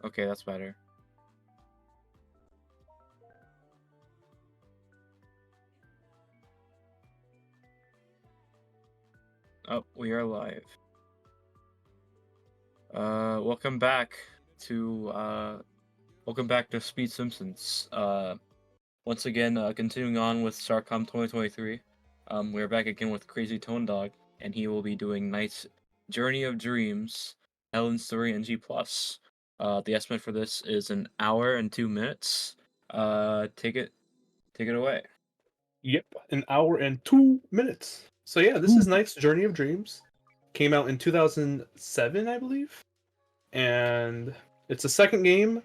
Okay, that's better. Oh, we are live. Welcome back to Speed Simpsons. Once again, continuing on with SHARCOM 2023. We're back again with crazytonedog, and he will be doing NiGHTS Journey of Dreams, Helen Story NG+. The estimate for this is 1 hour and 2 minutes. Take it away. Yep, 1 hour and 2 minutes. So yeah, this is NiGHTS Journey of Dreams. Came out in 2007, I believe. And it's a second game,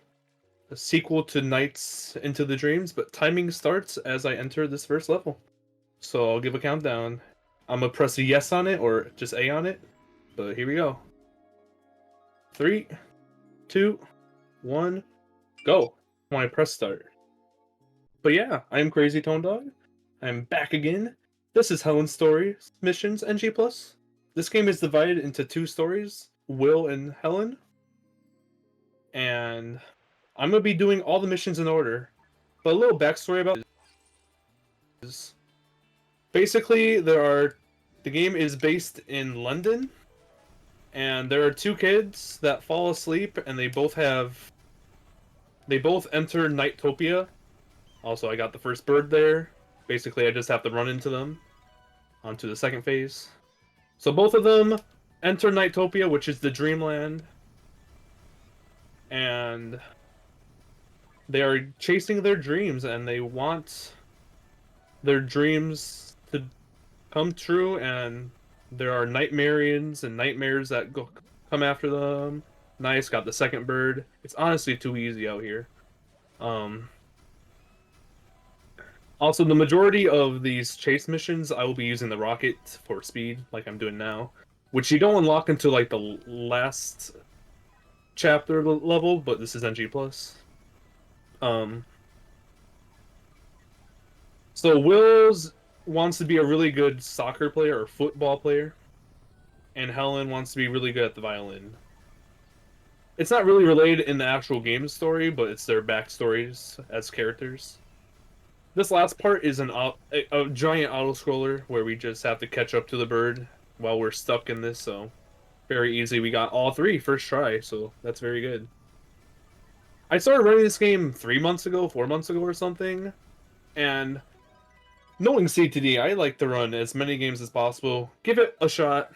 a sequel to NiGHTS Into the Dreams, but timing starts as I enter this first level. So I'll give a countdown. I'm gonna press a yes on it or just A on it. But here we go. 3, 2, 1, go. When I press start. But yeah, I'm crazytonedog. I'm back again. This is Helen's Story Missions NG+. This game is divided into 2 stories, Will and Helen. And I'm going to be doing all the missions in order. But a little backstory about this is basically the game is based in London. And there are 2 kids that fall asleep and they both enter NiGHTopia. Also, I got the first bird there. Basically, I just have to run into them onto the second phase. So both of them enter NiGHTopia, which is the dreamland. And they are chasing their dreams, and they want their dreams to come true, and there are nightmarians and nightmares that come after them. Nice, got the second bird. It's honestly too easy out here. Also, the majority of these chase missions, I will be using the rocket for speed, like I'm doing now, which you don't unlock until like the last chapter level, but this is NG+. So Wills wants to be a really good soccer player or football player, and Helen wants to be really good at the violin. It's not really related in the actual game story, but it's their backstories as characters. This last part is a giant auto-scroller where we just have to catch up to the bird while we're stuck in this, so very easy. We got all 3 first try, so that's very good. I started running this game 3 months ago, 4 months ago or something, and knowing CTD, I like to run as many games as possible, give it a shot,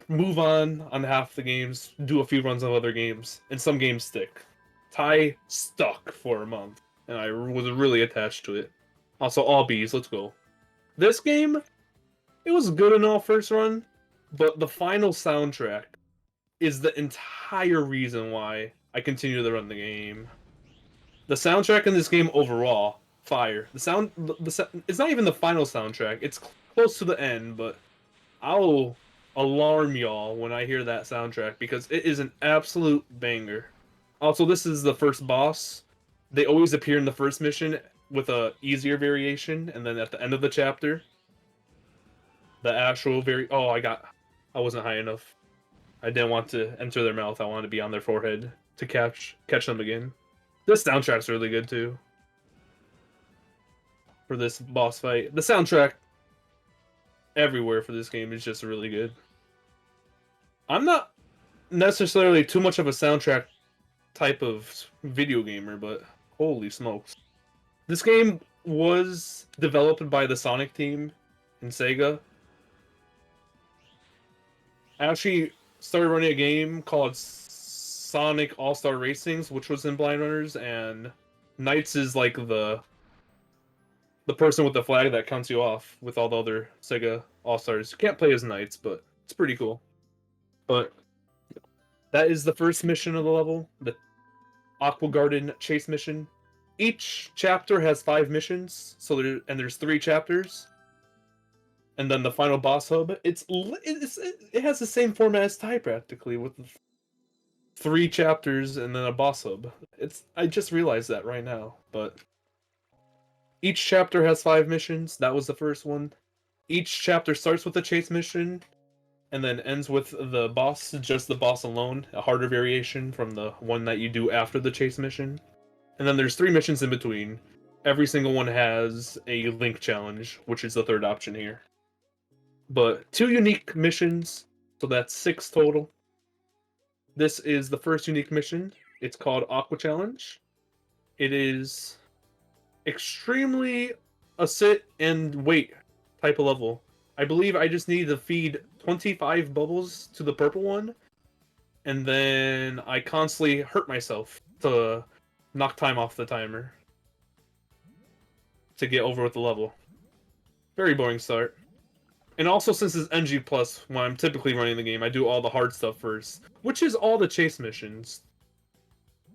move on half the games, do a few runs of other games, and some games stick. Ty stuck for a month, and I was really attached to it. Also, all Bs, let's go. This game, it was good in all first run, but the final soundtrack is the entire reason why I continue to run the game. The soundtrack in this game overall, fire. It's not even the final soundtrack. It's close to the end, but I'll alarm y'all when I hear that soundtrack because it is an absolute banger. Also, this is the first boss. They always appear in the first mission with a easier variation, and then at the end of the chapter, the actual I wasn't high enough. I didn't want to enter their mouth. I wanted to be on their forehead to catch them again. This soundtrack's really good too. For this boss fight, the soundtrack everywhere for this game is just really good. I'm not necessarily too much of a soundtrack type of video gamer, but holy smokes. This game was developed by the Sonic team in Sega. I actually started running a game called Sonic All-Star Racings, which was in Blind Runners, and NiGHTS is like the person with the flag that counts you off with all the other Sega All-Stars. You can't play as NiGHTS, but it's pretty cool. But that is the first mission of the level, the Aqua Garden Chase mission. Each chapter has 5 missions, so there's 3 chapters. And then the final boss hub, it has the same format as Ty practically, with 3 chapters and then a boss hub. I just realized that right now, but each chapter has 5 missions. That was the first one. Each chapter starts with a chase mission, and then ends with the boss, just the boss alone, a harder variation from the one that you do after the chase mission. And then there's 3 missions in between. Every single one has a link challenge, which is the third option here. But 2 unique missions, so that's 6 total. This is the first unique mission. It's called Aqua Challenge. It is extremely a sit and wait type of level. I believe I just need to feed 25 bubbles to the purple one, and then I constantly hurt myself to knock time off the timer to get over with the level. Very boring start. And also, since it's NG+, when I'm typically running the game, I do all the hard stuff first, which is all the chase missions.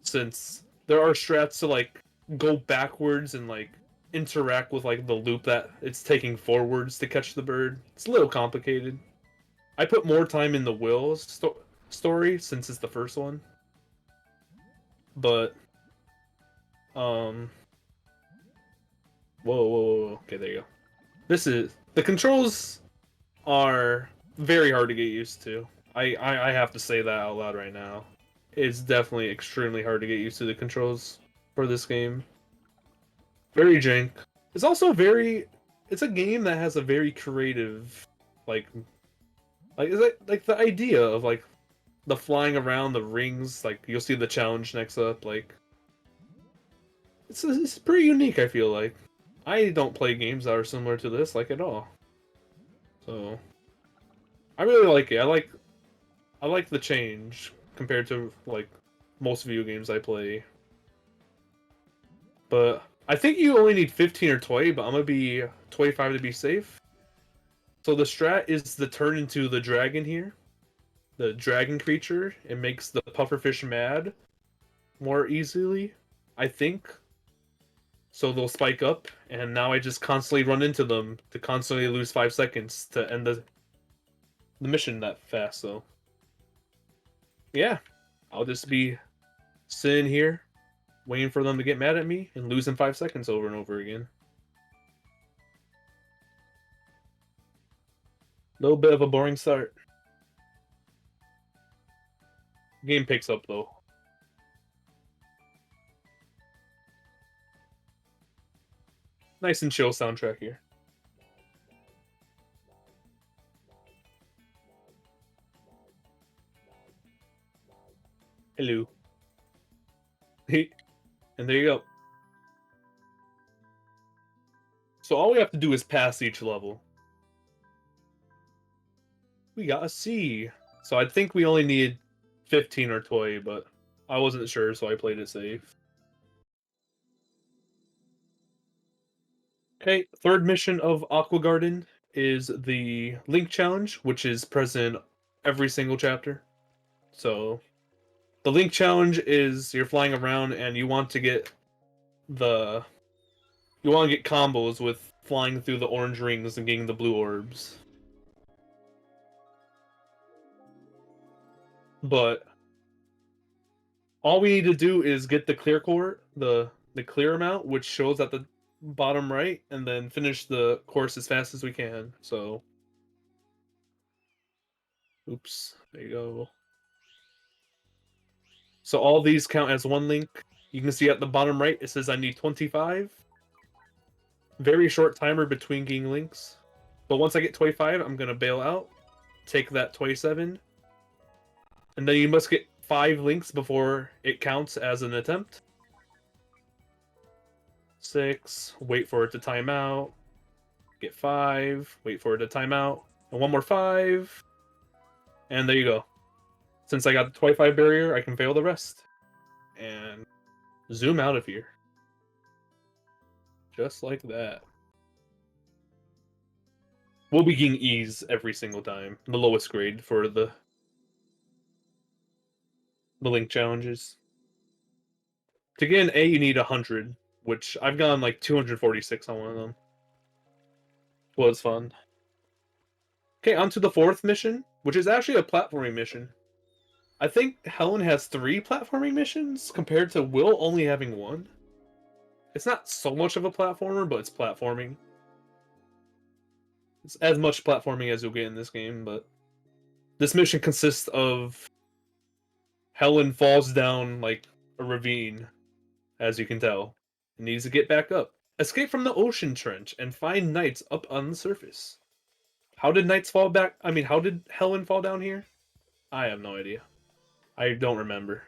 Since there are strats to, like, go backwards and, like, interact with, like, the loop that it's taking forwards to catch the bird. It's a little complicated. I put more time in the Will story, since it's the first one. But, whoa, whoa, whoa, okay, there you go. The controls are very hard to get used to. I have to say that out loud right now. It's definitely extremely hard to get used to the controls for this game. Very jank. It's also it's a game that has a very creative, like is it like the idea of like the flying around the rings, like you'll see the challenge next up, like it's pretty unique, I feel like. I don't play games that are similar to this like at all. So I really like it. I like the change compared to like most video games I play. But I think you only need 15 or 20, but I'm gonna be 25 to be safe. So the strat is to turn into the dragon here. The dragon creature. It makes the pufferfish mad more easily, I think. So they'll spike up, and now I just constantly run into them to constantly lose 5 seconds to end the mission that fast, so. Yeah, I'll just be sitting here, waiting for them to get mad at me, and losing 5 seconds over and over again. Little bit of a boring start. Game picks up, though. Nice and chill soundtrack here. Hello. And there you go. So all we have to do is pass each level. We got a C. So I think we only need 15 or 20, but I wasn't sure, so I played it safe. Okay, third mission of Aqua Garden is the Link Challenge, which is present every single chapter. So the Link Challenge is you're flying around and you want to get combos with flying through the orange rings and getting the blue orbs. But all we need to do is get the clear core, the clear amount, which shows at the bottom right, and then finish the course as fast as we can. So, oops, there you go. So all these count as one link. You can see at the bottom right, it says I need 25. Very short timer between getting links. But once I get 25, I'm going to bail out. Take that 27. And then you must get 5 links before it counts as an attempt. 6, wait for it to time out. Get 5, wait for it to time out. And one more 5. And there you go. Since I got the 25 barrier, I can fail the rest. And zoom out of here. Just like that. We'll be getting E's every single time. The lowest grade for the link challenges. To get an A, you need 100, which I've gotten like 246 on one of them. Was fun. Okay, on to the fourth mission, which is actually a platforming mission. I think Helen has 3 platforming missions compared to Will only having 1. It's not so much of a platformer, but it's platforming. It's as much platforming as you'll get in this game, but This mission consists of Helen falls down like a ravine, as you can tell, and needs to get back up. Escape from the ocean trench and find knights up on the surface. How did knights fall back? I mean, how did Helen fall down here? I have no idea. I don't remember.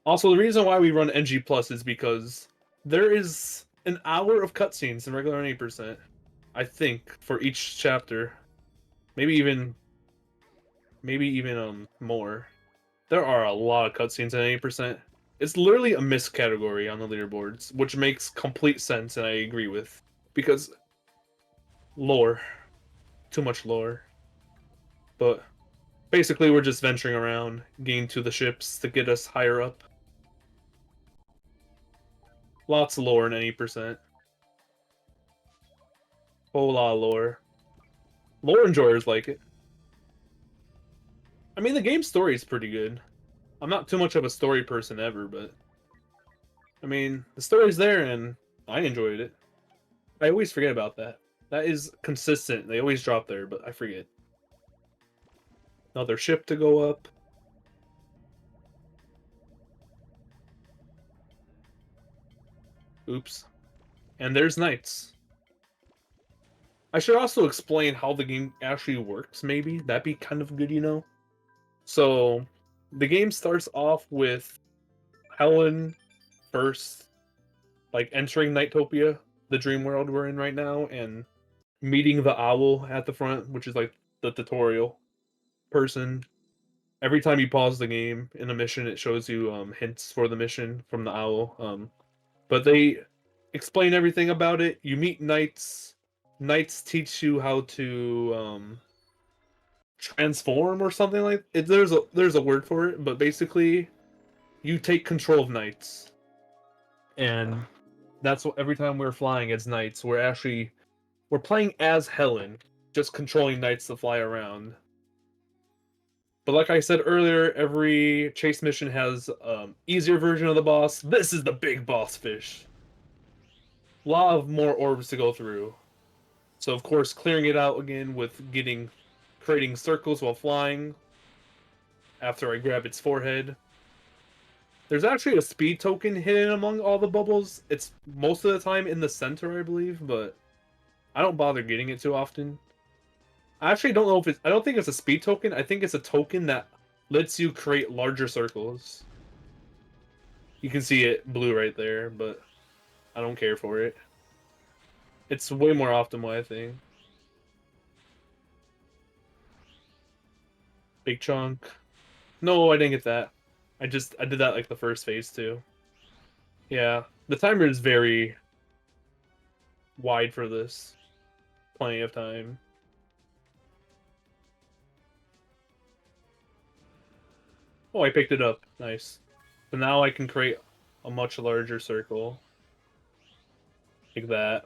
Also, the reason why we run NG Plus is because there is an hour of cutscenes in regular 80%, I think, for each chapter. Maybe even more. There are a lot of cutscenes at 80%. It's literally a missed category on the leaderboards, which makes complete sense, and I agree with. Because lore. Too much lore. But basically, we're just venturing around, getting to the ships to get us higher up. Lots of lore in 80%. Whole lot of lore. Lore enjoyers like it. I mean, the game story is pretty good. I'm not too much of a story person ever, but I mean, the story's there and I enjoyed it. I always forget about that. That is consistent. They always drop there, but I forget. Another ship to go up. Oops. And there's knights. I should also explain how the game actually works, maybe. That'd be kind of good, you know? So, the game starts off with Helen first, like, entering Nightopia, the dream world we're in right now, and meeting the owl at the front, which is, like, the tutorial person. Every time you pause the game in a mission, it shows you hints for the mission from the owl. But they explain everything about it. You meet knights. Knights teach you how to transform or something like it. There's a word for it, but basically, you take control of knights, and that's what every time we're flying as knights, we're playing as Helen, just controlling knights to fly around. But like I said earlier, every chase mission has easier version of the boss. This is the big boss fish. A lot of more orbs to go through. So of course, clearing it out again with creating circles while flying. After I grab its forehead, there's actually a speed token hidden among all the bubbles. It's most of the time in the center, I believe, but I don't bother getting it too often. I actually don't know if I don't think it's a speed token. I think it's a token that lets you create larger circles. You can see it blue right there, but I don't care for it. It's way more optimal, I think. Big chunk. No, I didn't get that. I did that like the first phase too. Yeah, the timer is very wide for this. Plenty of time. Oh, I picked it up. Nice. So now I can create a much larger circle. Like that.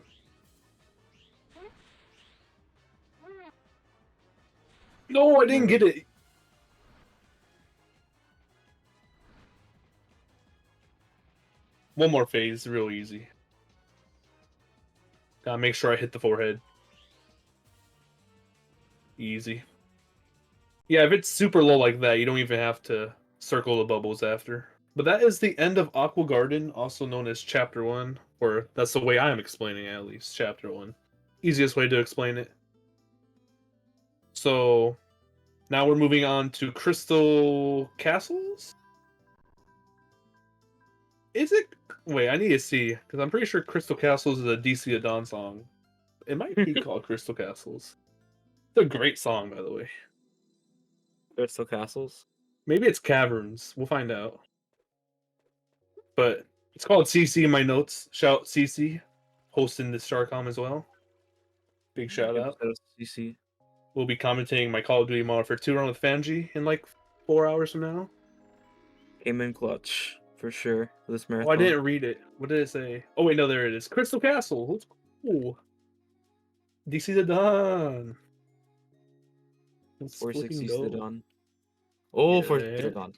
No, I didn't get it. One more phase, real easy. Gotta make sure I hit the forehead. Easy. Yeah, if it's super low like that, you don't even have to circle the bubbles after. But that is the end of Aqua Garden, also known as Chapter 1. Or that's the way I'm explaining it, at least, Chapter 1. Easiest way to explain it. So, now we're moving on to Crystal Castles? Is it? Wait, I need to see, because I'm pretty sure Crystal Castles is a DC Dawn song. It might be called Crystal Castles. It's a great song, by the way. Crystal Castles? Maybe it's Caverns. We'll find out. But it's called CC in my notes. Shout CC, hosting this SHARCOM as well. Big shout out. CC. We'll be commentating my Call of Duty Modern Warfare 2 run with Fanji in like 4 hours from now. Aim clutch for sure for this marathon. Oh, I didn't read it. What did it say? Oh wait, no, there it is. Crystal Castle. Let's go. DC the Dawn. 460 to the dawn. Oh, yeah, 460 to the dawn.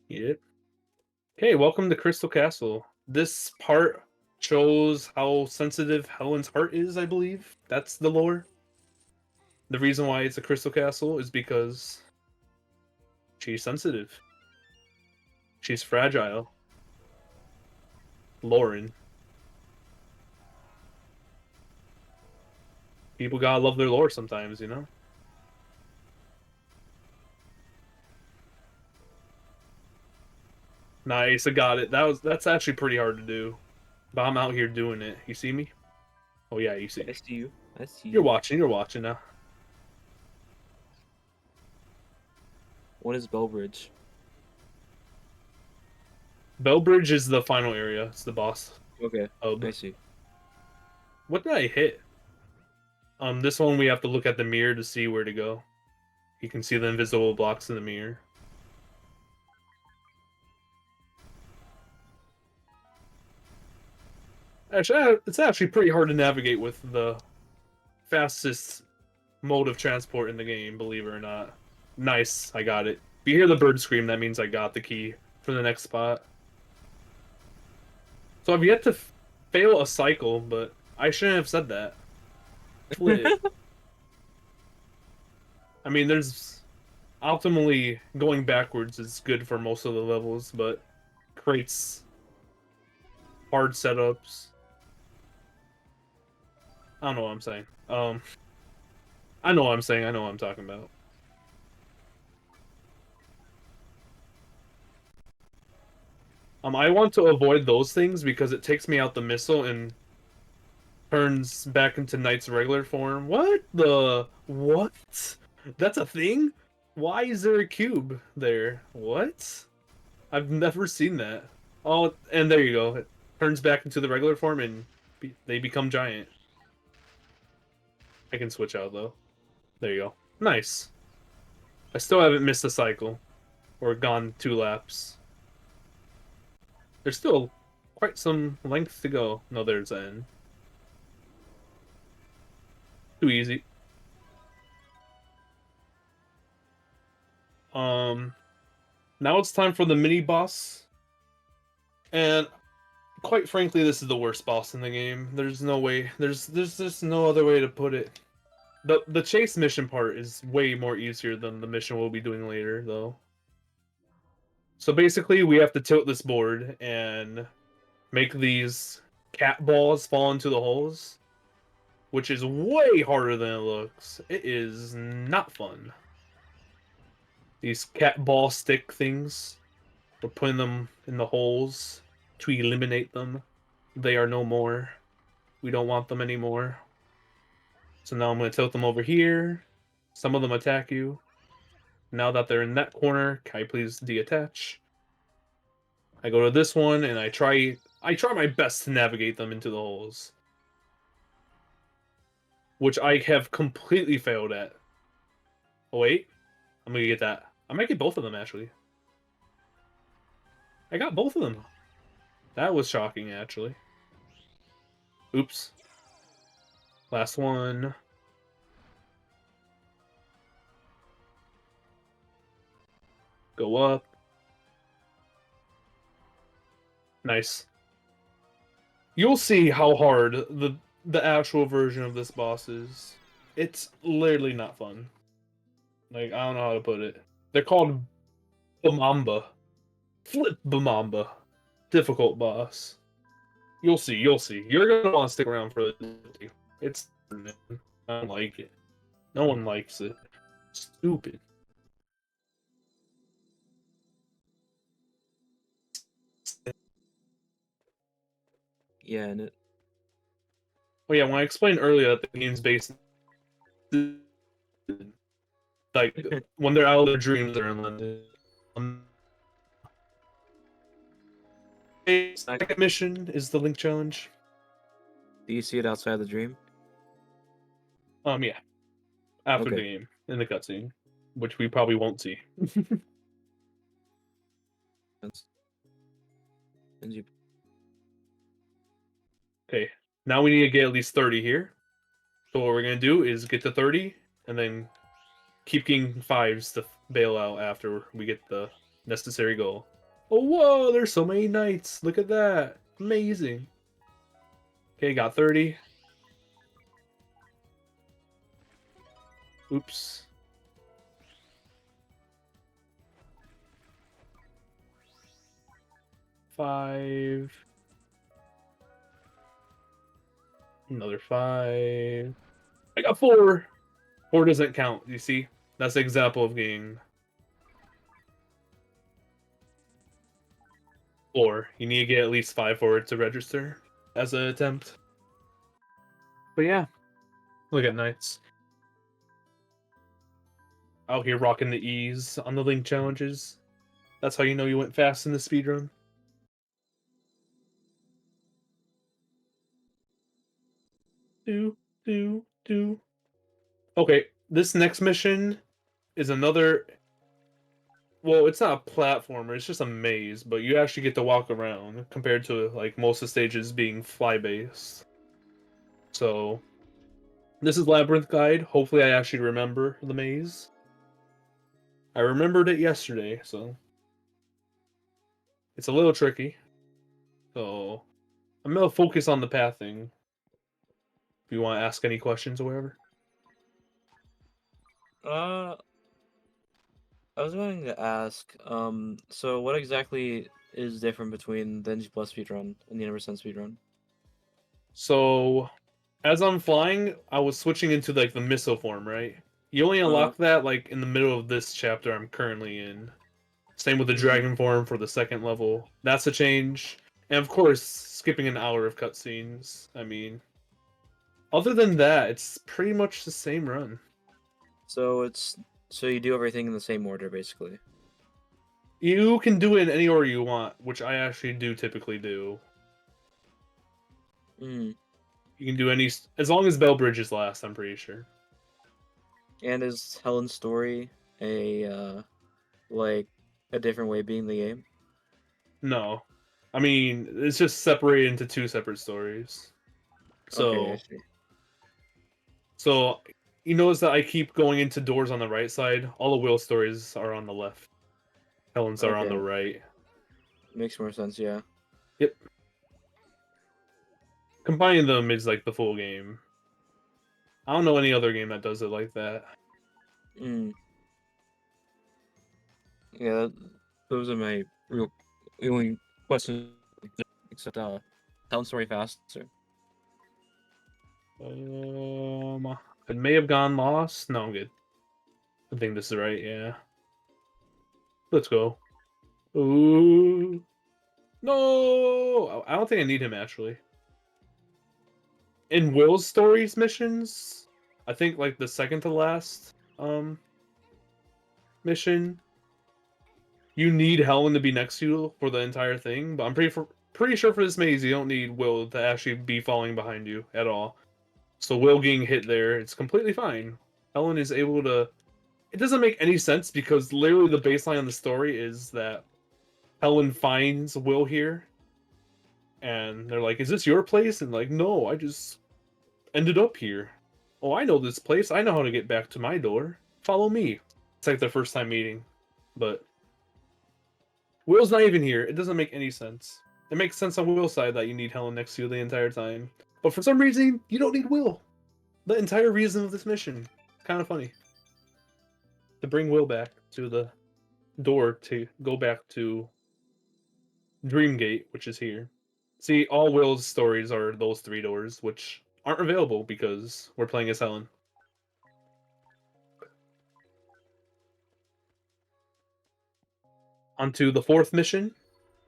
Yep. Okay, welcome to Crystal Castle. This part shows how sensitive Helen's heart is, I believe. That's the lore. The reason why it's a crystal castle is because she's sensitive. She's fragile. Lauren. People gotta love their lore sometimes, you know? Nice, I got it. That's actually pretty hard to do. But I'm out here doing it. You see me? Oh yeah, you see I me. see you. I see You're you. watching now. What is Bellbridge? Bellbridge is the final area. It's the boss Okay, hub. I see. What did I hit? This one we have to look at the mirror to see where to go. You can see the invisible blocks in the mirror. Actually, it's actually pretty hard to navigate with the fastest mode of transport in the game, believe it or not. Nice, I got it. If you hear the bird scream, that means I got the key for the next spot. So I've yet to fail a cycle, but I shouldn't have said that. Flip. I mean, there's optimally going backwards is good for most of the levels, but creates hard setups. I don't know what I'm saying. I know what I'm saying. I know what I'm talking about. I want to avoid those things because it takes me out the missile and turns back into Knight's regular form. What the? What? That's a thing? Why is there a cube there? What? I've never seen that. Oh, and there you go. It turns back into the regular form and they become giant. I can switch out though. There you go. Nice. I still haven't missed a cycle or gone 2 laps. There's still quite some length to go. No, there's N. Too easy. Now it's time for the mini boss. And quite frankly, this is the worst boss in the game. There's no way. There's just no other way to put it. The chase mission part is way more easier than the mission we'll be doing later, though. So basically, we have to tilt this board and make these cat balls fall into the holes, which is way harder than it looks. It is not fun. These cat ball stick things, we're putting them in the holes to eliminate them. They are no more. We don't want them anymore. So now I'm going to tilt them over here. Some of them attack you. Now that they're in that corner, can I please deattach? I go to this one and I try my best to navigate them into the holes, which I have completely failed at. Oh wait, I'm gonna get that. I might get both of them actually. I got both of them. That was shocking actually. Oops. Last one. Go up. Nice. You'll see how hard the actual version of this boss is. It's literally not fun. Like, I don't know how to put it. They're called Bamamba. Flip Bamamba. Difficult boss. You'll see, you'll see. You're gonna want to stick around for this. It's I don't like it. No one likes it. Stupid. Yeah, and it. Oh yeah, when I explained earlier that the game's based like when they're out of their dreams they're in London. Second mission is the Link Challenge. Do you see it outside the dream? Yeah. After Okay. the game, in the cutscene. Which we probably won't see. And you. Okay. Now we need to get at least 30 here. So what we're gonna do is get to 30 and then keep getting 5s to bail out after we get the necessary goal. Oh whoa, there's so many knights. Look at that. Amazing. Okay, got 30. Oops. Five. Another 5. I got 4. 4 doesn't count, you see? That's the example of getting 4. You need to get at least 5 for it to register as an attempt. But yeah, look at NiGHTS. Out here rocking the E's on the Link challenges. That's how you know you went fast in the speedrun. Do. Okay, this next mission is another. Well, it's not a platformer, it's just a maze, but you actually get to walk around compared to like most of the stages being fly based. So this is Labyrinth Guide. Hopefully I actually remember the maze. I remembered it yesterday, so it's a little tricky. So I'm gonna focus on the pathing. If you want to ask any questions or whatever. Uh, I was going to ask, so what exactly is different between the NG Plus speedrun and the 100% speedrun? So as I'm flying, I was switching into like the missile form, right? You only Uh-huh. unlock that like in the middle of this chapter I'm currently in. Same with the Mm-hmm. dragon form for the second level. That's a change. And of course, skipping an hour of cutscenes. I mean, other than that, it's pretty much the same run. So you do everything in the same order, basically. You can do it in any order you want, which I actually do typically do. Mm. You can do any as long as Bellbridge is last, I'm pretty sure. And is Helen's story like a different way of being the game? No. I mean, it's just separated into 2 separate stories. Okay, I So, see. so you notice that I keep going into doors on the right side. All the Will stories are on the left. Helen's are on the Okay, right. makes more sense, yeah. Yep. Combining them is like the full game. I don't know any other game that does it like that. Mm. Yeah, those are my real only questions, except Helen's story faster. It may have gone lost. No, I'm good. I think this is right. Yeah. Let's go. Ooh. No! I don't think I need him actually. In Will's stories missions, I think like the second to last mission, you need Helen to be next to you for the entire thing. But I'm pretty sure for this maze you don't need Will to actually be falling behind you at all. So Will getting hit there, it's completely fine. Helen is able to. It doesn't make any sense because literally the baseline of the story is that Helen finds Will here, and they're like, "Is this your place?" And like, "No, I just ended up here. Oh, I know this place. I know how to get back to my door. Follow me." It's like their first time meeting, but Will's not even here. It doesn't make any sense. It makes sense on Will's side that you need Helen next to you the entire time, but for some reason you don't need Will. The entire reason of this mission. Kind of funny. To bring Will back to the door to go back to Dreamgate, which is here. See, all Will's stories are those 3 doors, which aren't available because we're playing as Helen. Onto the 4th mission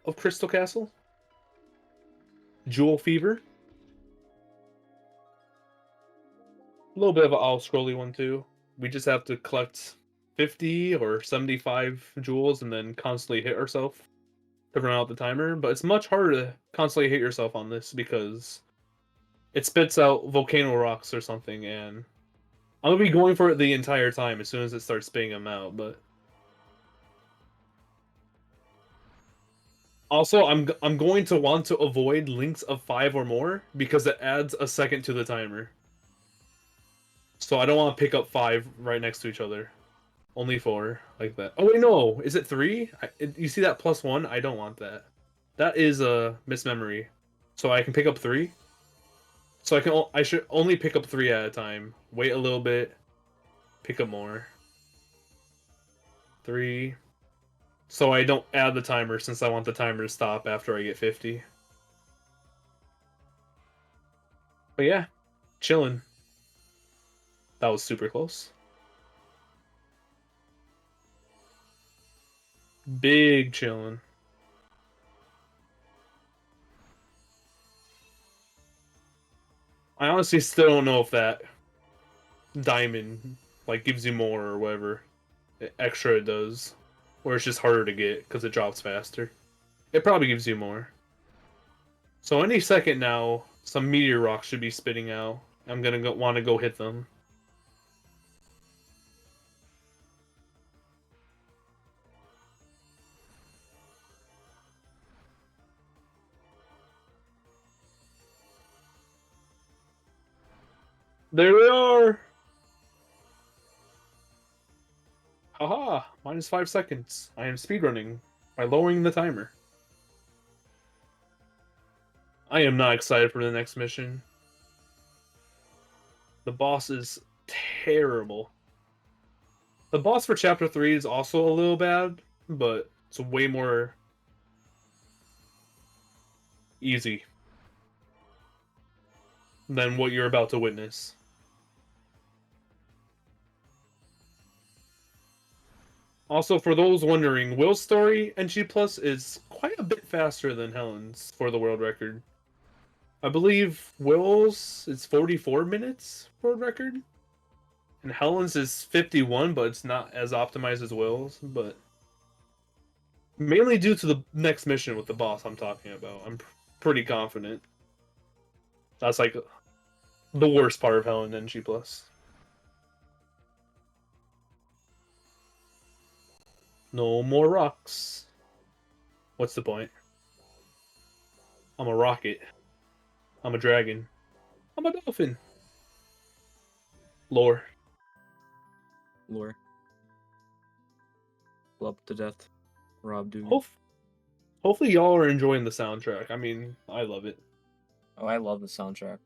of Crystal Castle. Jewel Fever. A little bit of an all-scrolly one too. We just have to collect 50 or 75 jewels and then constantly hit ourselves to run out the timer. But it's much harder to constantly hit yourself on this because it spits out volcano rocks or something, and I'm gonna be going for it the entire time as soon as it starts spitting them out. But also, I'm going to want to avoid links of 5 or more because it adds a second to the timer. So I don't want to pick up 5 right next to each other. Only 4 like that. Oh wait, no, is it 3? You see that +1? I don't want that. That is a mismemory. So I can pick up 3. So I should only pick up 3 at a time. Wait a little bit. Pick up more. 3. So I don't add the timer since I want the timer to stop after I get 50. But yeah, chilling. That was super close. Big chilling. I honestly still don't know if that diamond like gives you more or whatever extra it does, or it's just harder to get because it drops faster. It probably gives you more. So any second now, some meteor rocks should be spitting out. I'm gonna want to go hit them. There they are! Haha! Minus 5 seconds. I am speedrunning by lowering the timer. I am not excited for the next mission. The boss is terrible. The boss for Chapter 3 is also a little bad, but it's way more easy than what you're about to witness. Also, for those wondering, Will's story NG Plus is quite a bit faster than Helen's for the world record. I believe Will's is 44 minutes world record, and Helen's is 51, but it's not as optimized as Will's. But mainly due to the next mission with the boss I'm talking about, I'm pretty confident. That's like the worst part of Helen NG Plus. No more rocks. What's the point? I'm a rocket. I'm a dragon. I'm a dolphin. Lore. Lore. Love to death. Rob Dugan. Hopefully y'all are enjoying the soundtrack. I mean, I love it. Oh, I love the soundtrack.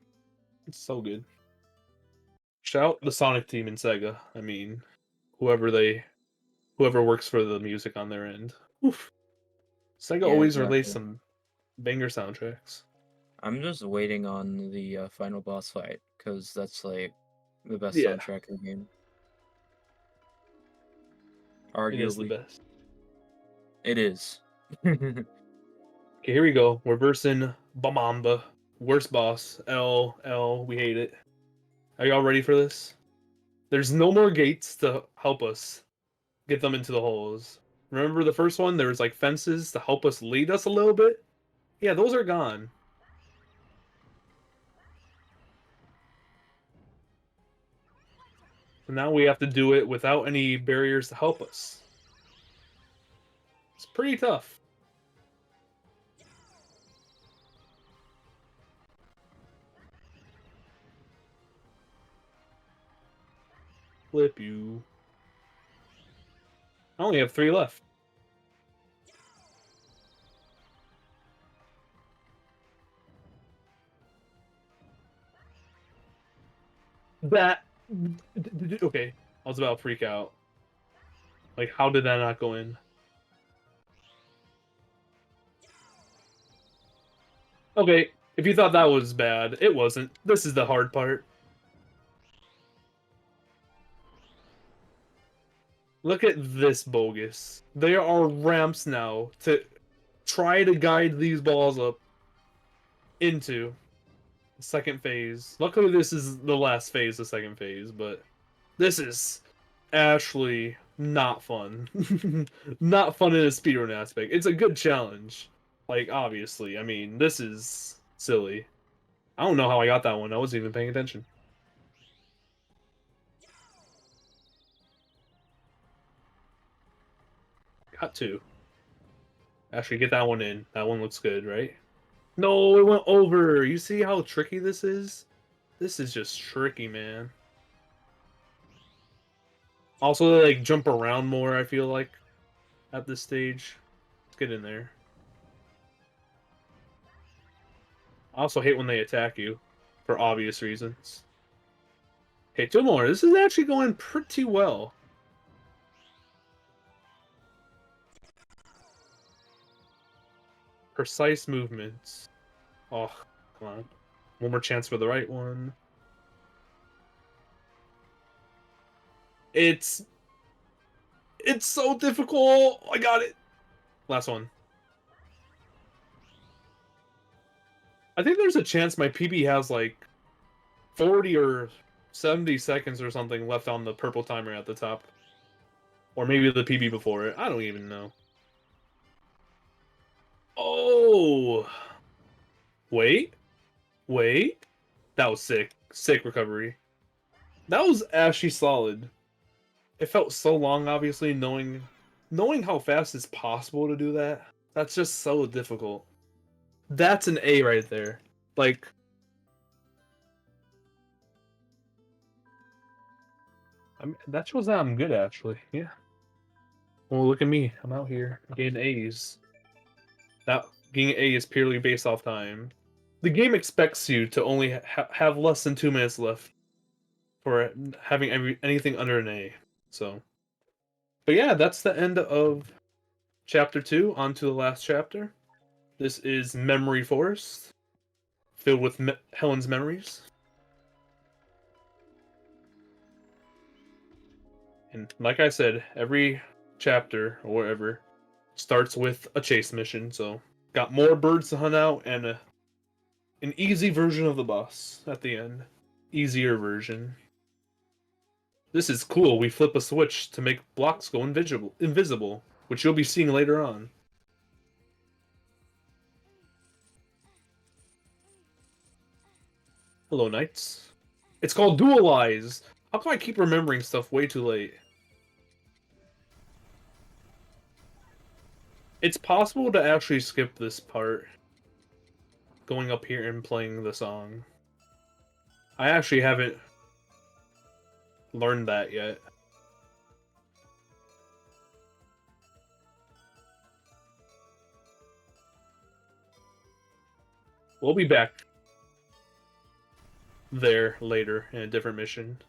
It's so good. Shout out the Sonic team in Sega. I mean, whoever works for the music on their end. Oof. Sega Yeah, always release exactly. some banger soundtracks. I'm just waiting on the final boss fight because that's like the best Yeah, soundtrack in the game. it is the Arguably, best. it is. Okay, here we go. We're versing Bamamba. Worst boss. L. We hate it. Are y'all ready for this? There's no more gates to help us get them into the holes. Remember the first one? There was like fences to help us lead us a little bit? Yeah, those are gone. So now we have to do it without any barriers to help us. It's pretty tough. Flip you. I only have 3 left. That... Okay, I was about to freak out. Like, how did that not go in? Okay, if you thought that was bad, it wasn't. This is the hard part. Look at this bogus. There are ramps now to try to guide these balls up into the second phase. Luckily, this is the last phase, the second phase, but this is actually not fun. Not fun in a speedrun aspect. It's a good challenge. Like, obviously. I mean, this is silly. I don't know how I got that one. I wasn't even paying attention. Got 2. Actually, get that one in. That one looks good, right? No, it went over. You see how tricky this is? This is just tricky, man. Also, they like jump around more, I feel like, at this stage. Let's get in there. I also hate when they attack you, for obvious reasons. Okay, 2 more. This is actually going pretty well. Precise movements. Oh, come on. One more chance for the right one. It's so difficult. I got it. Last one. I think there's a chance my PB has like 40 or 70 seconds or something left on the purple timer at the top. Or maybe the PB before it. I don't even know. Oh! Wait. Wait. That was sick. Sick recovery. That was actually solid. It felt so long, obviously, knowing how fast it's possible to do that. That's just so difficult. That's an A right there. Like, that shows that I'm good, actually. Yeah. Well, look at me. I'm out here getting A's. That getting A is purely based off time. The game expects you to only have less than 2 minutes left for having anything under an A. So, but yeah, that's the end of chapter 2. On to the last chapter. This is Memory Forest, filled with Helen's memories. And like I said, every chapter or whatever starts with a chase mission. So, got more birds to hunt out and an easy version of the boss at the end. Easier version. This is cool. We flip a switch to make blocks go invisible, which you'll be seeing later on. Hello, knights. It's called Dualize. How come I keep remembering stuff way too late? It's possible to actually skip this part. Going up here and playing the song. I actually haven't learned that yet. We'll be back there later in a different mission.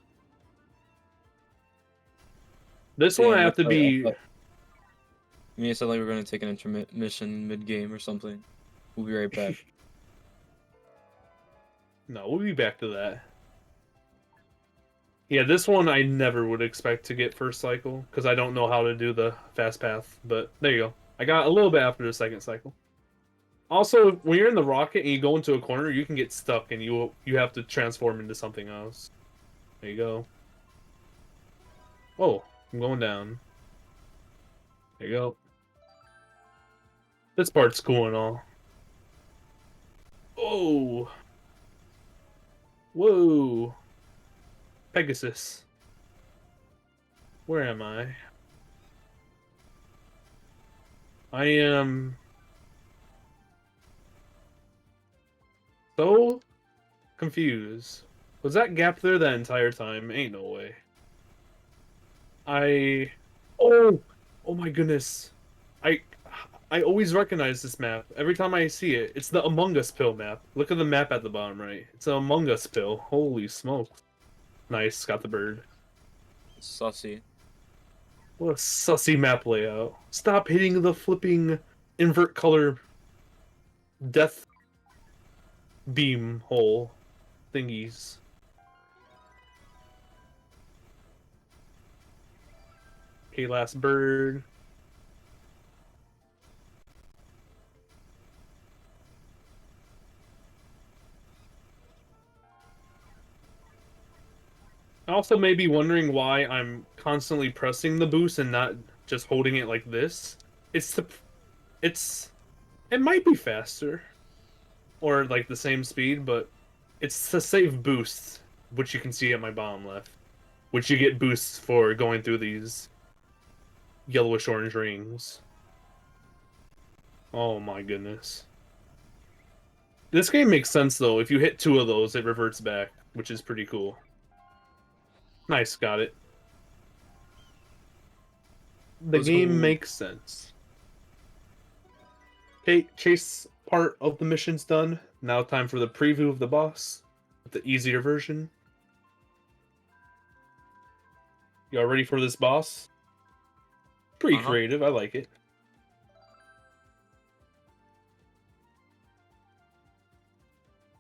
This one I Damn, have to be... I mean, it sounded like we were going to take an intermission mid-game or something. We'll be right back. No, we'll be back to that. Yeah, this one I never would expect to get first cycle, because I don't know how to do the fast path, but there you go. I got a little bit after the second cycle. Also, when you're in the rocket and you go into a corner, you can get stuck and you have to transform into something else. There you go. Oh, I'm going down. There you go. This part's cool and all. Oh! Whoa! Pegasus. Where am I? I am... so confused. Was that gap there that entire time? Ain't no way. Oh! Oh my goodness. I I always recognize this map. Every time I see it, it's the Among Us pill map. Look at the map at the bottom right. It's an Among Us pill. Holy smokes. Nice, got the bird. Sussy. What a sussy map layout. Stop hitting the flipping invert color death beam hole thingies. Okay, last bird. I also may be wondering why I'm constantly pressing the boost and not just holding it like this. It might be faster or like the same speed, but it's to save boosts, which you can see at my bottom left, which you get boosts for going through these yellowish orange rings. Oh my goodness. This game makes sense though. If you hit 2 of those, it reverts back, which is pretty cool. Nice, got it. The game makes sense. Okay, chase part of the mission's done. Now time for the preview of the boss, the easier version. Y'all ready for this boss? Pretty Uh-huh. creative. I like it.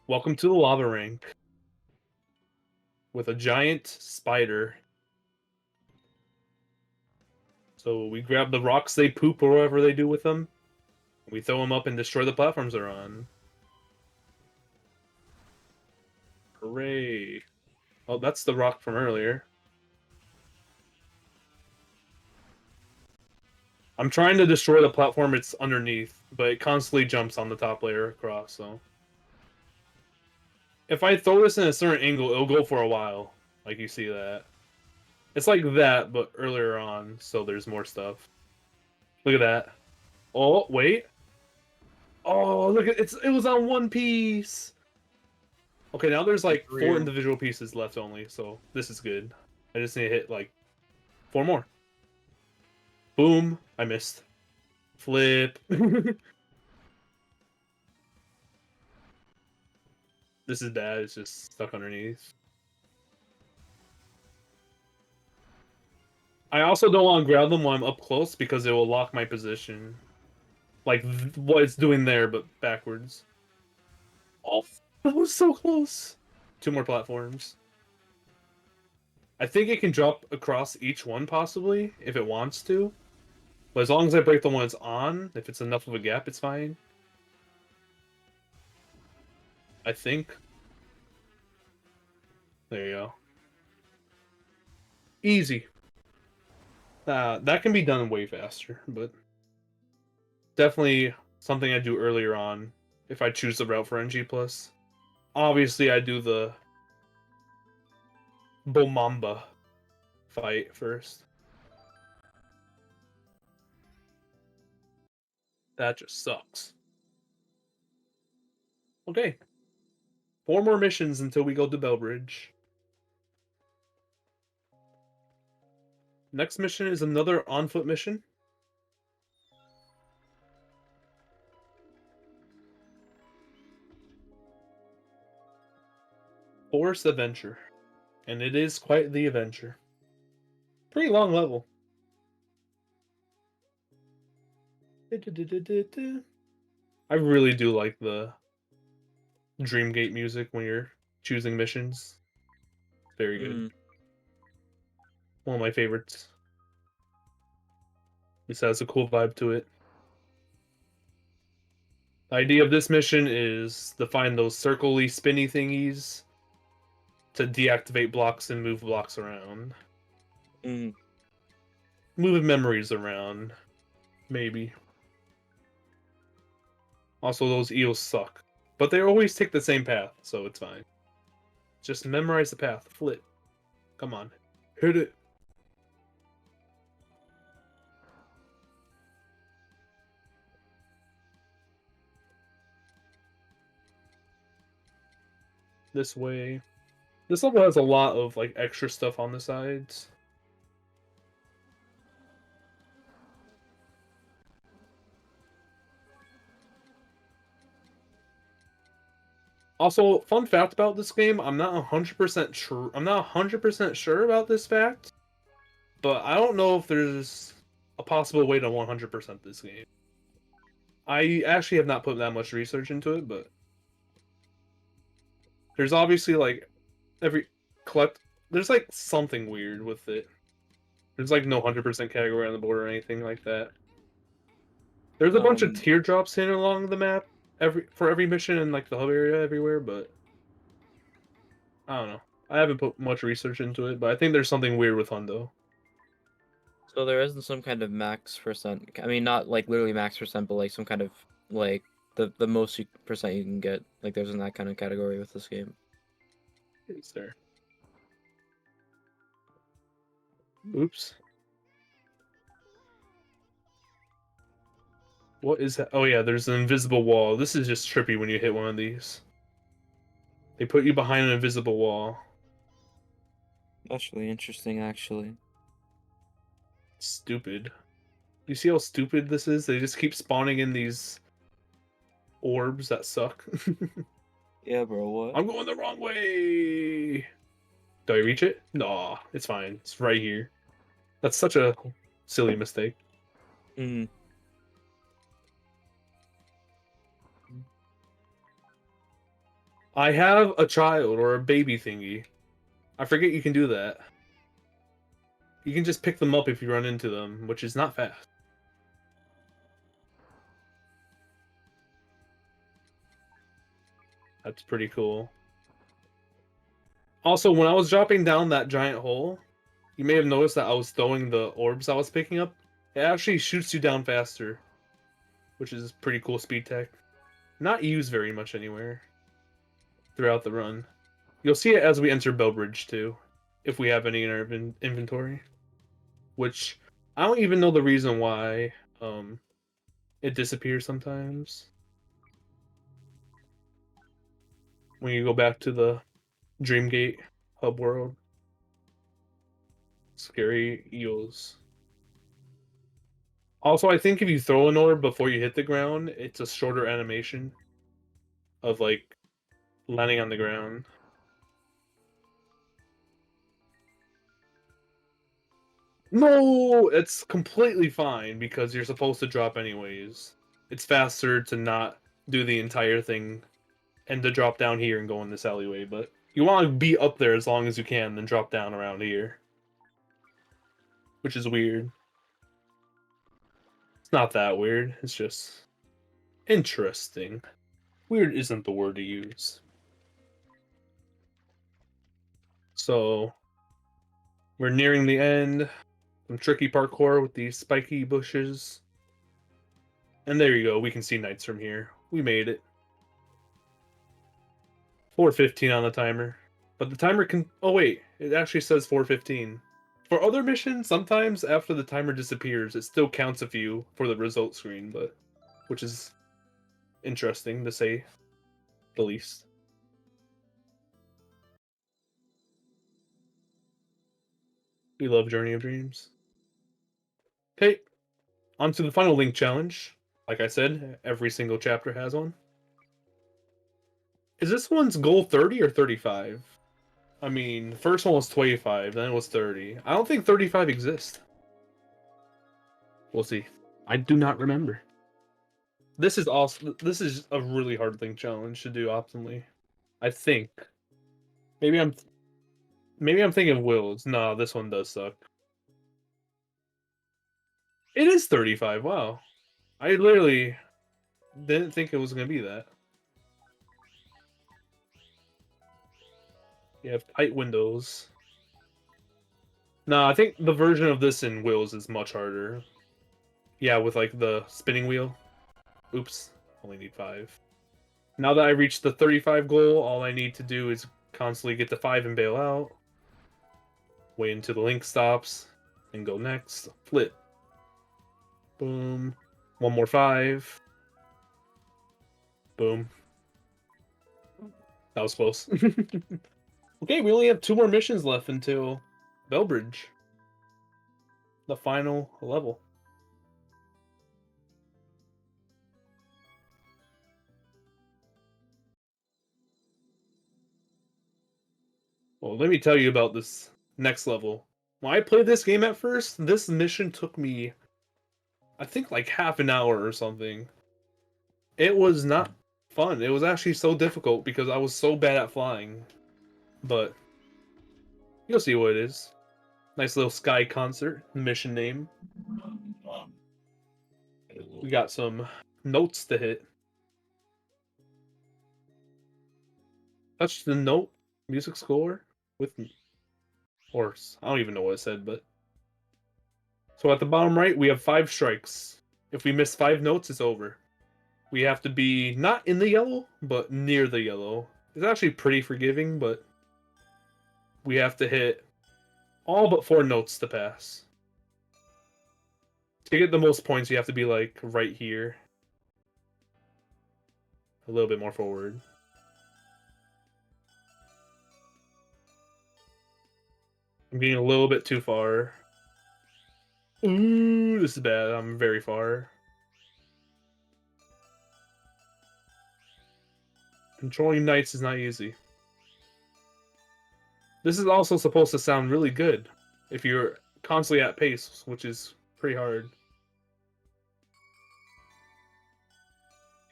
Welcome to the lava rink with a giant spider. So we grab the rocks they poop or whatever they do with them. We throw them up and destroy the platforms they're on. Hooray. Oh, that's the rock from earlier. I'm trying to destroy the platform it's underneath, but it constantly jumps on the top layer across, so... If I throw this in a certain angle, it'll go for a while. Like, you see that. It's like that, but earlier on, so there's more stuff. Look at that. Oh, wait. Oh, look at it was on one piece. Okay, now there's like 4 individual pieces left only, so this is good. I just need to hit like 4 more. Boom. I missed. Flip. This is bad. It's just stuck underneath. I also don't want to grab them while I'm up close because it will lock my position. Like what it's doing there, but backwards. Oh, that was so close. 2 more platforms. I think it can drop across each one possibly, if it wants to. But as long as I break the one it's on, if it's enough of a gap, it's fine. I think. There you go. Easy. That can be done way faster, but definitely something I do earlier on if I choose the route for NG+. Obviously, I do the Bomamba fight first. That just sucks. Okay. 4 more missions until we go to Bellbridge. Next mission is another on-foot mission. Forest Adventure. And it is quite the adventure. Pretty long level. I really do like the Dreamgate music when you're choosing missions. Very good. One of my favorites. This has a cool vibe to it. The idea of this mission is to find those circle-y, spinny thingies to deactivate blocks and move blocks around. Moving memories around. Maybe. Also, those eels suck. But they always take the same path, so it's fine. Just memorize the path. Flip. Come on. Hit it. This way. This level has a lot of like extra stuff on the sides. Also, fun fact about this game, I'm not 100% sure. I'm not 100% sure about this fact, but I don't know if there's a possible way to 100% this game. I actually have not put that much research into it, but there's obviously like there's like something weird with it. There's like no 100% category on the board or anything like that. There's a bunch of teardrops hidden along the map for every mission in like the hub area everywhere, but I don't know. I haven't put much research into it, but I think there's something weird with Hundo. So there isn't some kind of max percent. I mean, not like literally max percent, but like some kind of like the most percent you can get. Like there's in that kind of category with this game. Is there? Oops. What is that? Oh yeah, there's an invisible wall. This is just trippy when you hit one of these. They put you behind an invisible wall. That's really interesting, actually. Stupid. You see how stupid this is? They just keep spawning in these orbs that suck. Yeah, bro, what? I'm going the wrong way! Do I reach it? No, it's fine. It's right here. That's such a silly mistake. Mm. I have a child or a baby thingy. I forget you can do that. You can just pick them up if you run into them, which is not fast. That's pretty cool. Also, when I was dropping down that giant hole, you may have noticed that I was throwing the orbs I was picking up. It actually shoots you down faster, which is pretty cool speed tech. Not used very much anywhere throughout the run. You'll see it as we enter Bellbridge too, if we have any in our inventory. Which I don't even know the reason why it disappears sometimes. When you go back to the Dreamgate hub world. Scary eels. Also, I think if you throw an orb before you hit the ground, it's a shorter animation of like landing on the ground. No, it's completely fine because you're supposed to drop anyways. It's faster to not do the entire thing and to drop down here and go in this alleyway, but you want to be up there as long as you can, then drop down around here. Which is weird. It's not that weird, it's just interesting. Weird isn't the word to use. So, we're nearing the end. Some tricky parkour with these spiky bushes. And there you go, we can see Knights from here. We made it. 4:15 on the timer. But the timer can... Oh wait, it actually says 4:15. For other missions, sometimes after the timer disappears, it still counts a few for the result screen, but... Which is interesting, to say the least. We love Journey of Dreams. Okay, on to the final Link challenge. Like I said, every single chapter has one. Is this one's goal 30 or 35? I mean, the first one was 25, then it was 30. I don't think 35 exists. We'll see. I do not remember. This is also this is a really hard Link challenge to do optimally. I think. Maybe I'm thinking of Will's. No, this one does suck. It is 35. Wow. I literally didn't think it was going to be that. You have tight windows. No, I think the version of this in Will's is much harder. Yeah, with like the spinning wheel. Oops, only need 5. Now that I reached the 35 goal, all I need to do is constantly get to 5 and bail out. Wait until the Link stops, and go next. Flip. Boom. One more 5. Boom. That was close. Okay, we only have 2 more missions left until Bellbridge. The final level. Well, let me tell you about this next level. When I played this game at first, this mission took me, I think, like half an hour or something. It was not fun. It was actually so difficult because I was so bad at flying. But you'll see what it is. Nice little sky concert, mission name. We got some notes to hit. Touch the note, music score with me. Or, I don't even know what it said, but. So at the bottom right, we have 5 strikes. If we miss 5 notes, it's over. We have to be not in the yellow, but near the yellow. It's actually pretty forgiving, but we have to hit all but 4 notes to pass. To get the most points, you have to be like right here. A little bit more forward. I'm getting a little bit too far. Ooh, this is bad. I'm very far. Controlling Knights is not easy. This is also supposed to sound really good if you're constantly at pace, which is pretty hard.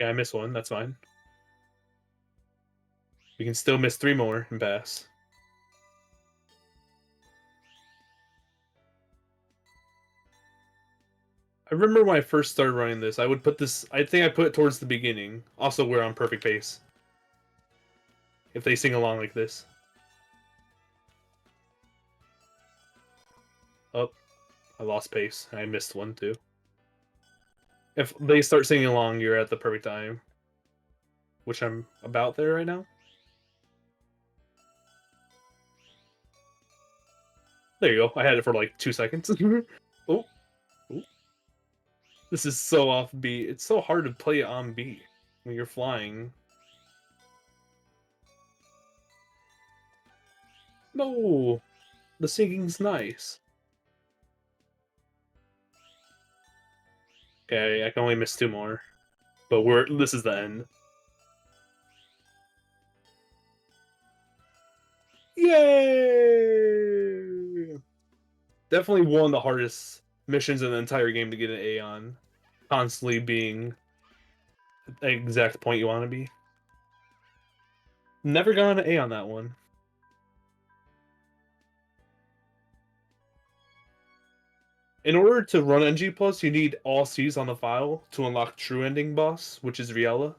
Yeah, I missed one. That's fine. We can still miss 3 more and pass. I remember when I first started running this, I would put this... I think I put it towards the beginning. Also, we're on perfect pace. If they sing along like this. Oh, I lost pace. I missed one, too. If they start singing along, you're at the perfect time. Which I'm about there right now. There you go. I had it for like 2 seconds. Oh. Oh. This is so off beat. It's so hard to play it on beat when you're flying. No! The singing's nice. Okay, I can only miss 2 more. But this is the end. Yay! Definitely one of the hardest missions in the entire game to get an A on. Constantly being the exact point you want to be. Never got an A on that one. In order to run NG+, you need all C's on the file to unlock True Ending boss, which is Riella.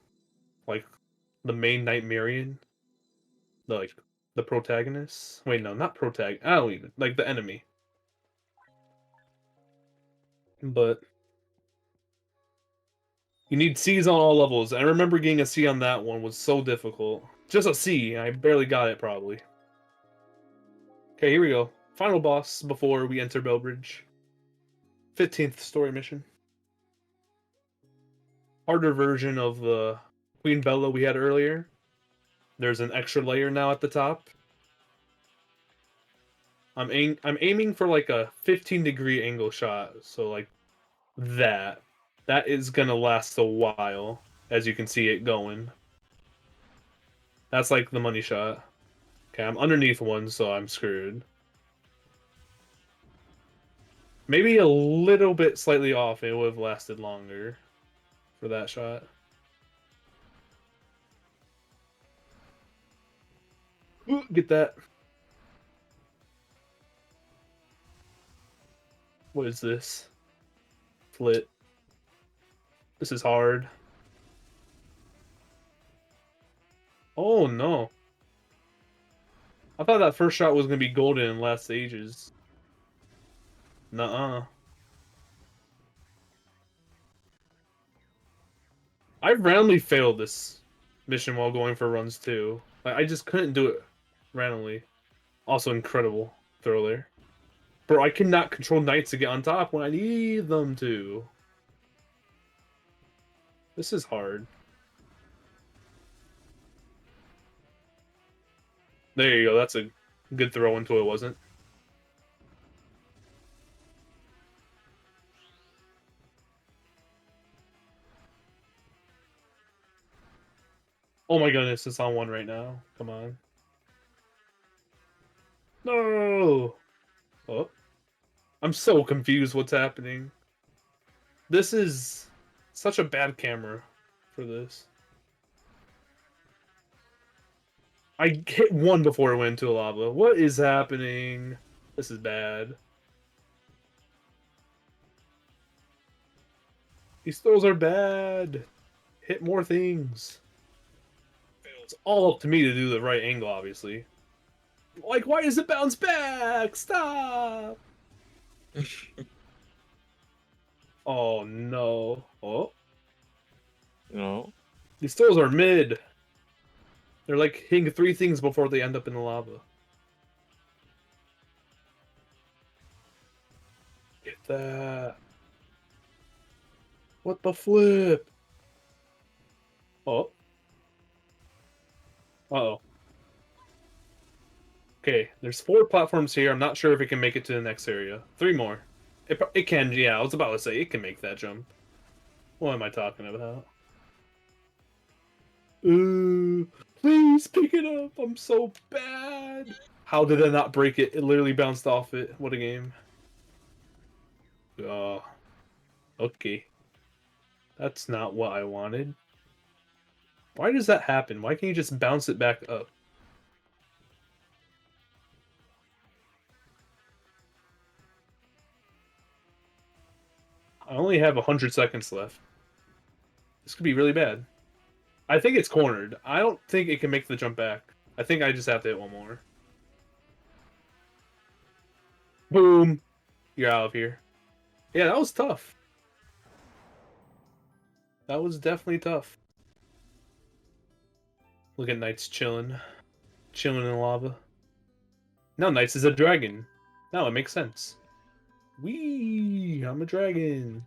Like, the main Nightmarian. The protagonist. Wait, no, not protagonist. I don't even... Like, the enemy. But... You need C's on all levels. I remember getting a C on that one was so difficult. Just a C. I barely got it, probably. Okay, here we go. Final boss before we enter Bellbridge. 15th story mission. Harder version of the Queen Bella we had earlier. There's an extra layer now at the top. I'm aiming for like a 15-degree angle shot, so like that. That is gonna last a while, as you can see it going. That's like the money shot. Okay, I'm underneath one, so I'm screwed. Maybe a little bit slightly off, it would have lasted longer for that shot. Ooh, get that. What is this? Flit. This is hard. Oh no. I thought that first shot was gonna be golden and last ages. Nuh-uh. I randomly failed this mission while going for runs too. Like, I just couldn't do it randomly. Also incredible throw there. Bro, I cannot control knights to get on top when I need them to. This is hard. There you go, that's a good throw until it wasn't. Oh my goodness, it's on one right now. Come on. No! Oh. I'm so confused what's happening. This is such a bad camera for this. I hit one before it went into lava. What is happening? This is bad. These throws are bad. Hit more things. It's all up to me to do the right angle, obviously. Like, why does it bounce back? Stop! Oh, no. Oh. No. These throws are mid. They're like hitting 3 things before they end up in the lava. Get that. What the flip? Oh. Uh-oh. Okay, there's 4 platforms here. I'm not sure if it can make it to the next area. 3 more. It can, yeah, I was about to say, it can make that jump. What am I talking about? Ooh, please pick it up. I'm so bad. How did I not break it? It literally bounced off it. What a game. Okay. That's not what I wanted. Why does that happen? Why can't you just bounce it back up? I only have 100 seconds left. This could be really bad. I think it's cornered. I don't think it can make the jump back. I think I just have to hit one more. Boom! You're out of here. Yeah, that was tough. That was definitely tough. Look at Knights chilling. Chilling in lava. Now Knights is a dragon. Now it makes sense. Whee! I'm a dragon.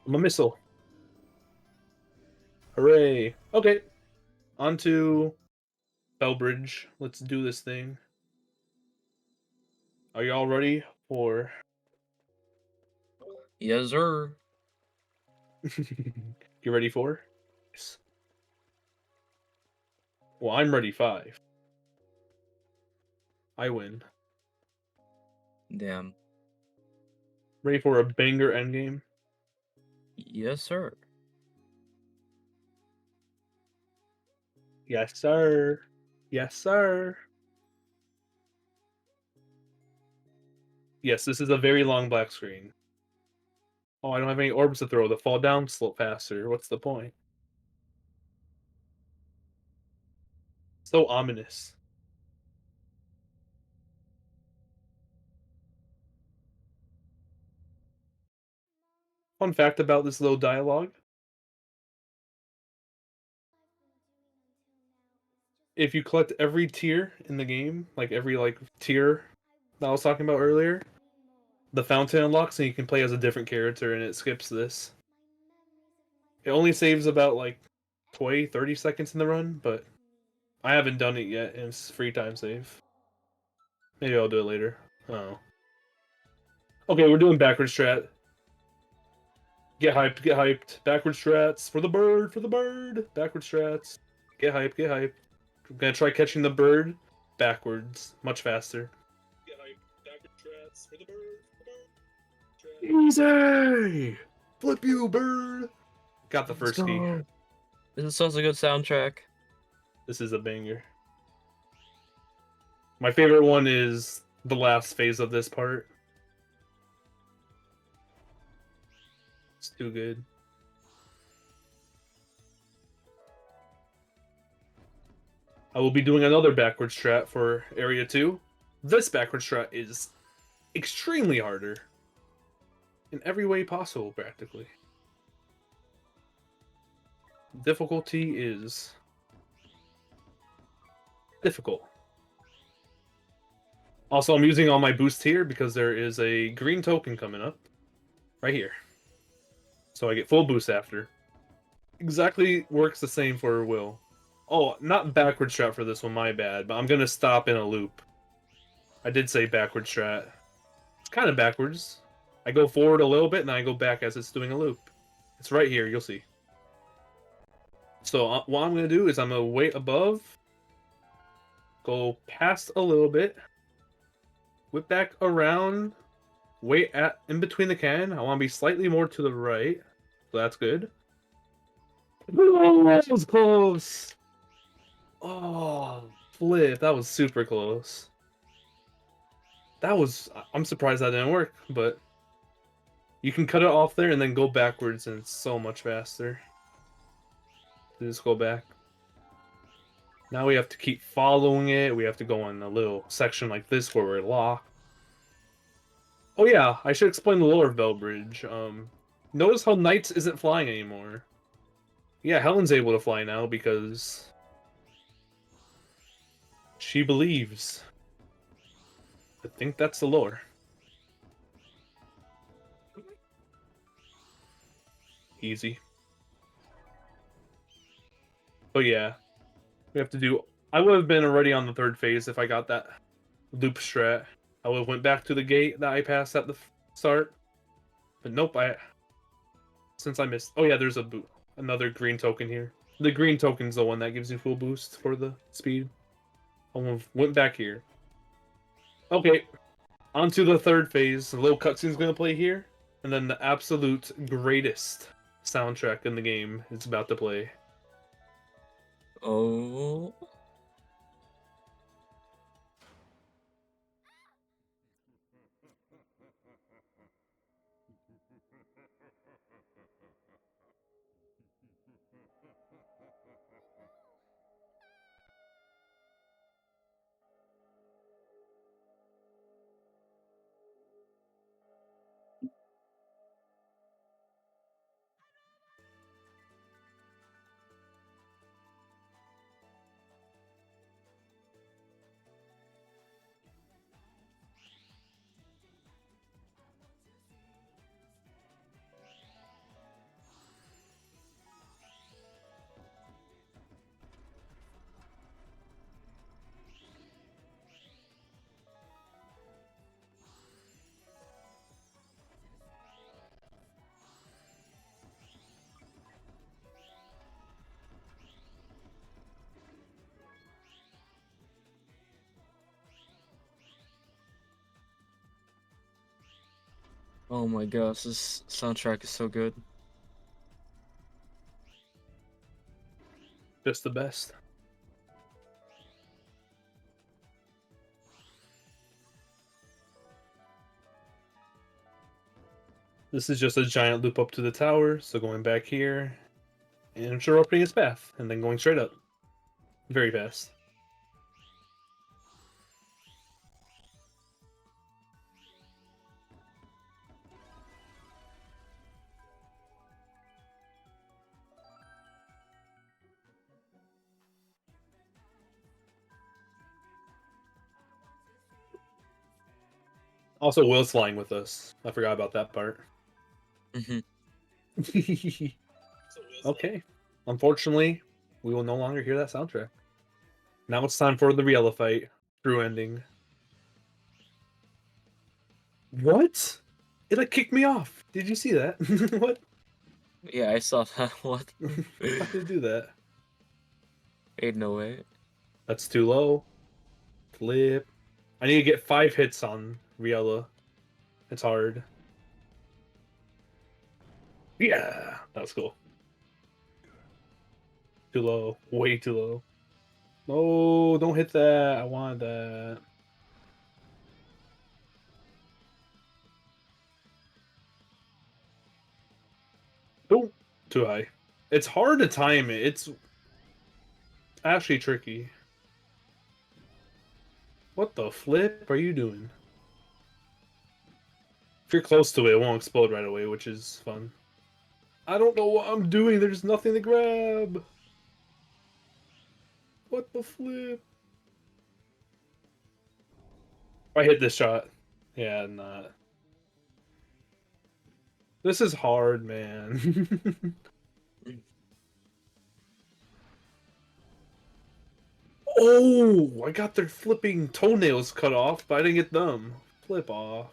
I'm a missile. Hooray. Okay. On to Bellbridge. Let's do this thing. Are y'all ready for... Yes, sir. You ready for? Yes. Well, I'm ready 5. I win. Damn. Ready for a banger endgame? Yes, sir. Yes, sir. Yes, sir. Yes, this is a very long black screen. Oh, I don't have any orbs to throw. The fall down slope faster. What's the point? So ominous. Fun fact about this little dialogue. If you collect every tier in the game, like every tier that I was talking about earlier, the fountain unlocks and you can play as a different character and it skips this. It only saves about 20, 30 seconds in the run, but I haven't done it yet and it's free time save. Maybe I'll do it later. Oh. Okay, we're doing backward strat. Get hyped, get hyped. Backward strats for the bird, for the bird. Backward strats. Get hyped, get hyped. I'm gonna try catching the bird backwards, much faster. Get hyped. Backward strats for the bird, for the bird. Easy! Flip you, bird! Got the first key. This is such a good soundtrack. This is a banger. My favorite one is the last phase of this part. It's too good. I will be doing another backward strat for Area 2. This backward strat is extremely harder. In every way possible, practically. Difficulty is... difficult. Also, I'm using all my boosts here because there is a green token coming up. Right here. So I get full boost after. Exactly works the same for Will. Oh, not backward strat for this one, my bad. But I'm going to stop in a loop. I did say backward strat. It's kind of backwards. I go forward a little bit, and then I go back as it's doing a loop. It's right here, you'll see. So what I'm going to do is I'm going to wait above. Go past a little bit. Whip back around. Wait in between the cannon. I want to be slightly more to the right. So that's good. Oh, that was close. Oh, flip. That was super close. I'm surprised that didn't work, but you can cut it off there and then go backwards and it's so much faster. Just go back. Now we have to keep following it. We have to go in a little section like this where we're locked. Oh yeah, I should explain the lore of Bellbridge. Notice how Knights isn't flying anymore. Yeah, Helen's able to fly now because she believes. I think that's the lore. Easy. But yeah, we have to do... I would have been already on the 3rd phase if I got that loop strat. I would have went back to the gate that I passed at the start. But nope, since I missed... Oh yeah, there's another green token here. The green token's the one that gives you full boost for the speed. I went back here. Okay. On to the third phase. A little cutscene's gonna play here, and then the absolute greatest soundtrack in the game is about to play. Oh. Oh my gosh, this soundtrack is so good. Just the best. This is just a giant loop up to the tower, so going back here, and I'm sure opening its path, and then going straight up. Very fast. Also, Will's flying with us. I forgot about that part. Hmm. Okay. Unfortunately, we will no longer hear that soundtrack. Now it's time for the Riella fight. True ending. What? It like kicked me off. Did you see that? What? Yeah, I saw that. What? How did it do that? Ain't no way. That's too low. Flip. I need to get 5 hits on Riella. It's hard. Yeah, that's cool. Too low. Way too low. No, don't hit that. I wanted that. Boom. Too high. It's hard to time it. It's actually tricky. What the flip are you doing? If you're close to it, it won't explode right away, which is fun. I don't know what I'm doing. There's nothing to grab. What the flip? I hit this shot. Yeah, not. This is hard, man. Oh, I got their flipping toenails cut off, but I didn't get them. Flip off.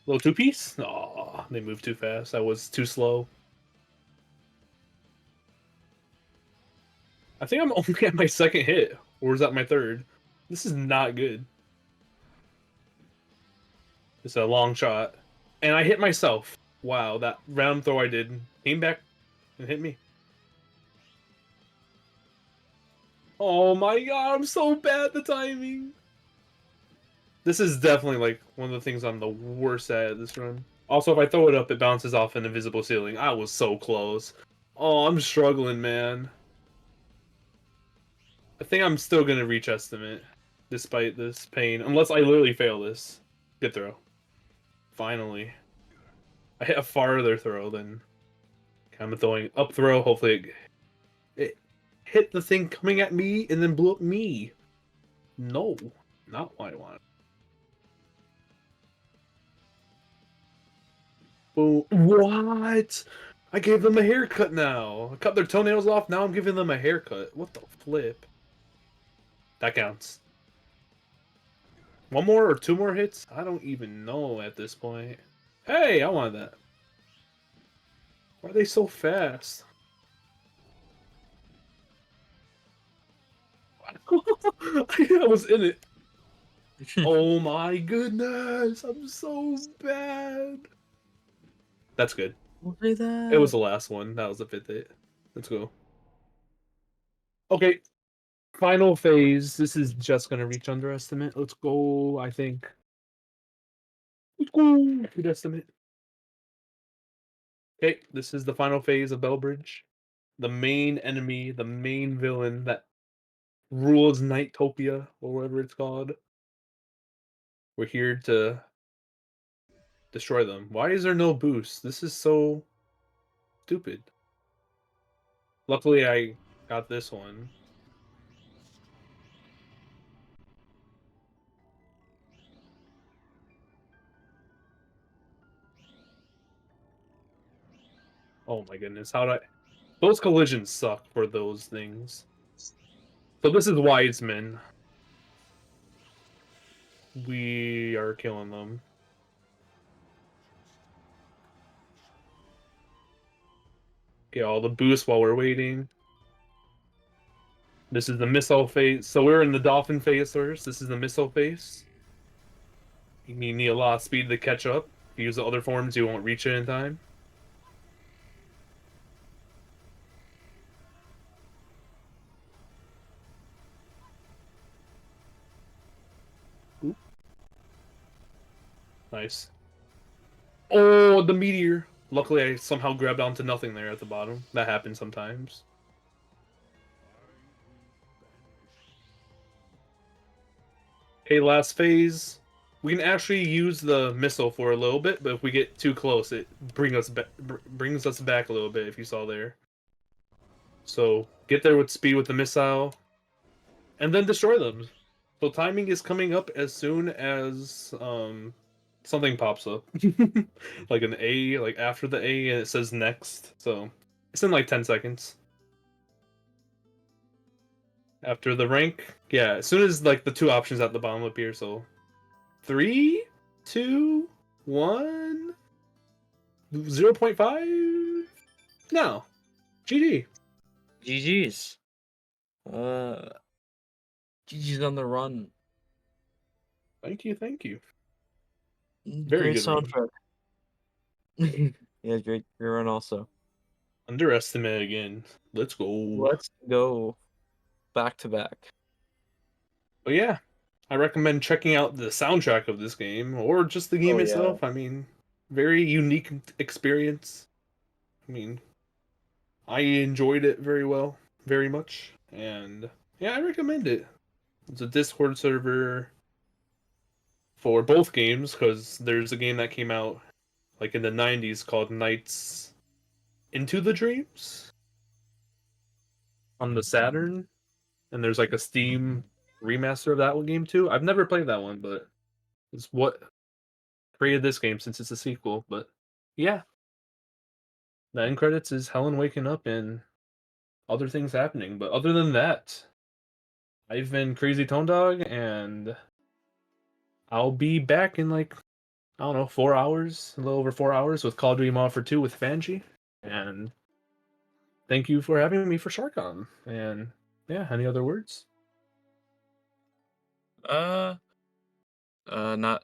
Little two-piece? Aw, they moved too fast. I was too slow. I think I'm only at my second hit. Or is that my third? This is not good. It's a long shot. And I hit myself. Wow, that round throw I did came back and hit me. Oh my god, I'm so bad at the timing. This is definitely like one of the things I'm the worst at this run. Also, if I throw it up, it bounces off an invisible ceiling. I was so close. Oh, I'm struggling, man. I think I'm still gonna reach estimate, despite this pain. Unless I literally fail this. Good throw. Finally. I hit a farther throw than I'm throwing up throw. Hopefully it hit the thing coming at me and then blew up me. No, not what I want. Boom. What? I gave them a haircut now. I cut their toenails off. Now I'm giving them a haircut. What the flip? That counts. One more or 2 more hits? I don't even know at this point. Hey, I wanted that. Why are they so fast? I was in it. Oh my goodness, I'm so bad. That's good. Look at It was that. the last one. That was the fifth hit. Let's go. Okay, final phase. This is just gonna reach underestimate. Let's go. I think. Let's go. Good estimate. Okay, this is the final phase of Bellbridge. The main enemy, the main villain that rules Nightopia or whatever it's called. We're here to destroy them. Why is there no boost? This is so stupid. Luckily, I got this one. Oh my goodness, how did I... Those collisions suck for those things. So this is Wiseman. We are killing them. Get all the boosts while we're waiting. This is the missile phase. So we're in the dolphin phase first. This is the missile phase. You need a lot of speed to catch up. If you use the other forms, you won't reach it in time. Oop. Nice. Oh, the meteor. Luckily, I somehow grabbed onto nothing there at the bottom. That happens sometimes. Okay, last phase. We can actually use the missile for a little bit, but if we get too close, it brings us back a little bit. If you saw there, so get there with speed with the missile, and then destroy them. So timing is coming up as soon as something pops up, like an A, like after the A, and it says next. So it's in like 10 seconds after the rank. Yeah, as soon as like the two options at the bottom appear. So 3, 2, 1, 0.5. No, GG. GG's. Uh, GG's on the run. Thank you, thank you. Very Great good run. soundtrack. Yeah, great run also. Underestimate again. Let's go. Let's go back to back. But yeah, I recommend checking out the soundtrack of this game or just the game Oh yeah. itself. I mean, very unique experience. I mean, I enjoyed it very well, very much, and yeah, I recommend it. It's a Discord server for both games because there's a game that came out like in the 90s called Nights Into the Dreams on the Saturn, and there's like a Steam remaster of that one game too. I've never played that one, but it's what created this game since it's a sequel. But yeah, the end credits is Helen waking up and other things happening. But other than that, I've been Crazy Tone Dog, and I'll be back in like I don't know 4 hours, a little over 4 hours with Call of Duty Modern Warfare 2 with Fanji. And thank you for having me for SHARCOM. And yeah, any other words? Uh, not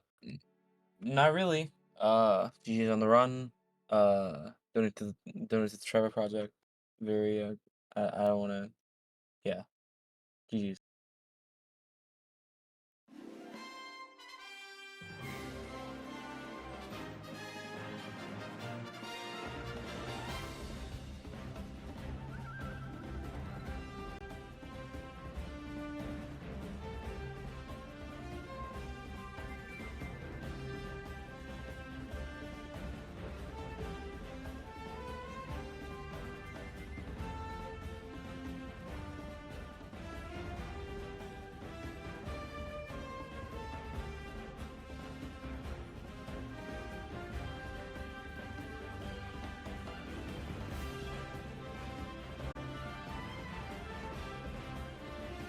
really. GG's on the run. Donate to the Trevor Project. Very I don't wanna, yeah. GG's.